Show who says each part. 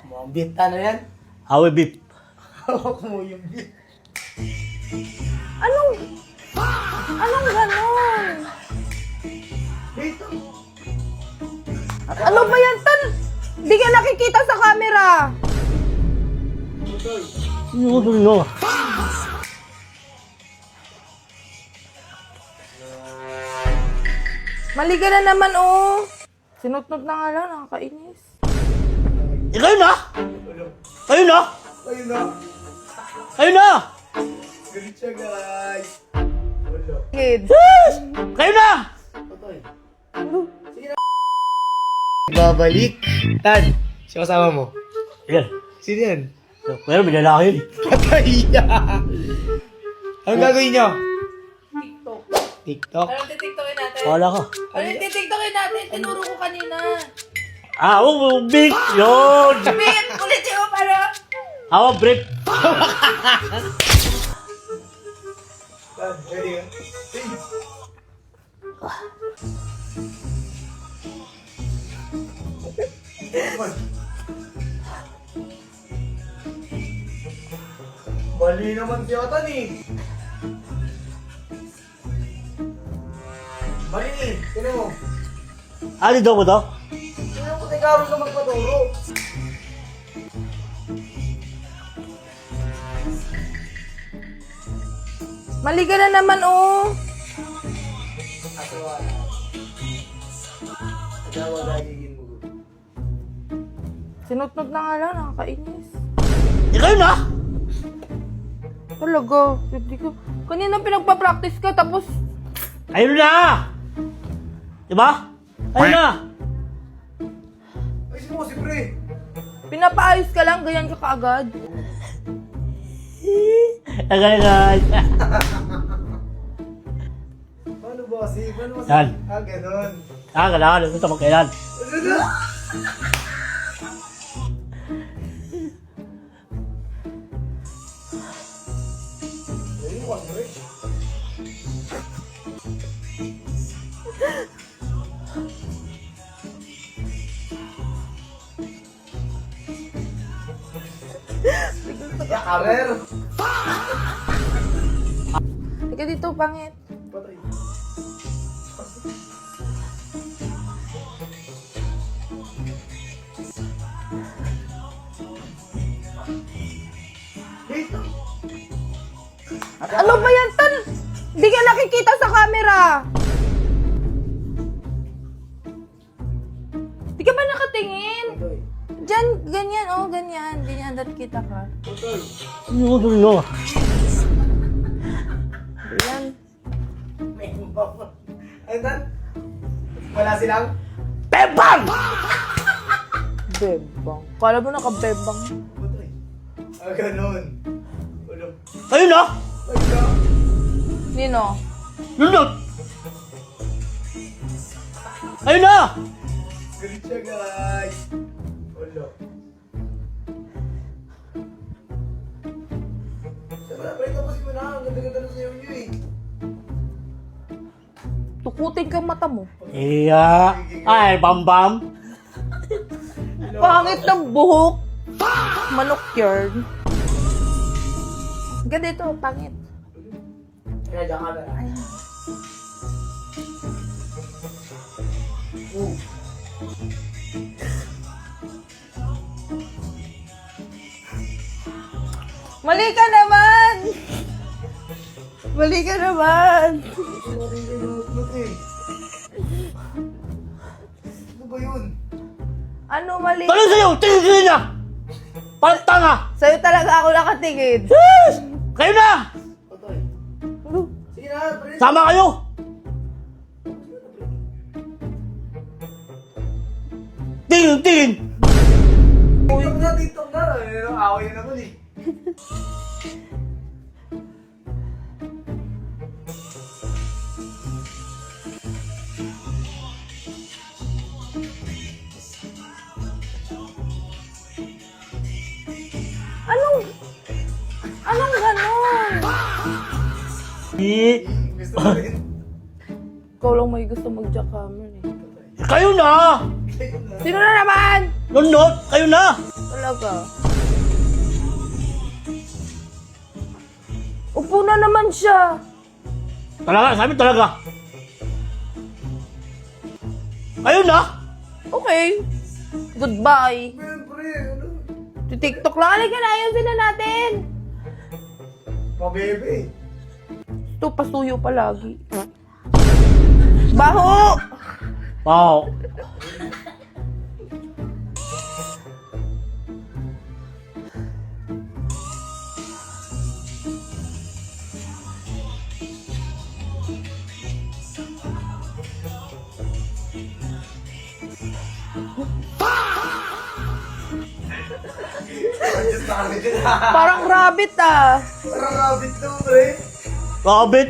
Speaker 1: Hawak mo ang beat. Ano yan?
Speaker 2: Hawi beef.
Speaker 1: Hawak mo yung beat.
Speaker 3: Anong ganon?
Speaker 1: Dito.
Speaker 3: Ano ba yan, Tan? Di ka nakikita sa camera.
Speaker 1: Tutoy.
Speaker 2: Ano no?
Speaker 3: Mali ka na naman, oh. Sinutnot na nga lang, nakakainis.
Speaker 2: Kayo na! Kayo na!
Speaker 1: Ayun na.
Speaker 2: Kayo na!
Speaker 1: Galit siya, guys. Wala.
Speaker 3: Kid.
Speaker 2: Kayo na!
Speaker 1: Tutoy. Sige na. Babalik. Tan, siya kasama mo.
Speaker 2: Yan.
Speaker 1: Sino yan?
Speaker 2: Pero may lalaki yun.
Speaker 1: Patay ya. Anong gagawin nyo?
Speaker 3: TikTok.
Speaker 1: TikTok?
Speaker 3: Anong titiktokin natin?
Speaker 2: Wala ka.
Speaker 3: Anong titiktokin natin? Tinuro ko kanina.
Speaker 2: Big! Yun!
Speaker 3: Sabihin, ulit siya para.
Speaker 2: Brief!
Speaker 1: Tan, ready ka? Mali naman si Otan eh. Mali eh. Tinan mo.
Speaker 2: Daw mo to?
Speaker 1: Tinan mo ikaw ka magpaturo.
Speaker 3: Mali ka na naman, oh.
Speaker 1: Ato wala. Ikaw gagigin mo.
Speaker 3: Sinutnot na nga lang, nakakainis.
Speaker 2: Kayo na!
Speaker 3: Talaga, hindi ko. Kanina pinagpa-practice ka, tapos
Speaker 2: Kayo na! Diba? Kayo na!
Speaker 1: Ay, sino mo si Pre?
Speaker 3: pinapaayos ka lang, ganyan ka kaagad.
Speaker 2: Tagay guys!
Speaker 1: Paano ba kasi? Paano ba
Speaker 2: Yan.
Speaker 1: Ganon.
Speaker 2: Kailangan. Ito magkailan.
Speaker 1: Ayun, wag mo rin. Kamer!
Speaker 3: Ika dito, pangit.
Speaker 1: Patay. Dito.
Speaker 3: Ano ba yan, Tan? Di ka nakikita sa camera. Di ka ba nakatingin?
Speaker 1: Patay.
Speaker 3: Diyan, ganyan, oh, ganyan. Ganyan, dat kita ka.
Speaker 1: Patay.
Speaker 2: Ano?
Speaker 3: Yan.
Speaker 1: Ano tan? Wala silang?
Speaker 2: Bebang!
Speaker 3: Bebang. Kala mo naka-bebang.
Speaker 1: Patay. Ganon. Ulo.
Speaker 2: Kayo na!
Speaker 1: Ay, na.
Speaker 3: Nino?
Speaker 2: Lulot! Kayo na!
Speaker 1: Galit siya, guys. Ulo. Wala pa rin tapusin mo na. Ang ganda-ganda na sa'yo nyo eh.
Speaker 3: Tukutin ka mata mo.
Speaker 2: Iya! Ay, bam-bam!
Speaker 3: Pangit ng buhok. Manok yarn. Ganito, pangit.
Speaker 1: Kaya dyan ka na. Oh.
Speaker 3: Mali ka naman! Mali ka naman!
Speaker 1: Ito rin kayo notebook eh. Ano ba yun?
Speaker 3: Ano mali?
Speaker 2: Tanong sa'yo! Tingin niya! Parang tanga!
Speaker 3: Sa'yo talaga ako nakatingin.
Speaker 2: Yes! Kayo na!
Speaker 1: Patay.
Speaker 3: Ano?
Speaker 1: Sige na, pre.
Speaker 2: Sama kayo! Tingin!
Speaker 1: TikTok na, TikTok na. Away na naman eh.
Speaker 3: Anong ganon?
Speaker 1: Gusto mo rin?
Speaker 3: Ikaw lang may gusto mag-jackhammer eh.
Speaker 2: Kayo na!
Speaker 3: Sino na naman?
Speaker 2: Nunot! Kayo na!
Speaker 3: Wala talaga. Upo na naman siya.
Speaker 2: Talaga, sabi talaga. Ayun na!
Speaker 3: Okay. Goodbye.
Speaker 1: Siyempre, ano?
Speaker 3: TikTok lang. Halika na, ayusin na natin.
Speaker 1: Pabebe.
Speaker 3: Ito, pasuyo palagi. Baho!
Speaker 2: Wow.
Speaker 1: Ayos na kami dyan.
Speaker 3: Parang rabbit ah.
Speaker 1: Parang rabbit to, pre.
Speaker 2: Rabbit.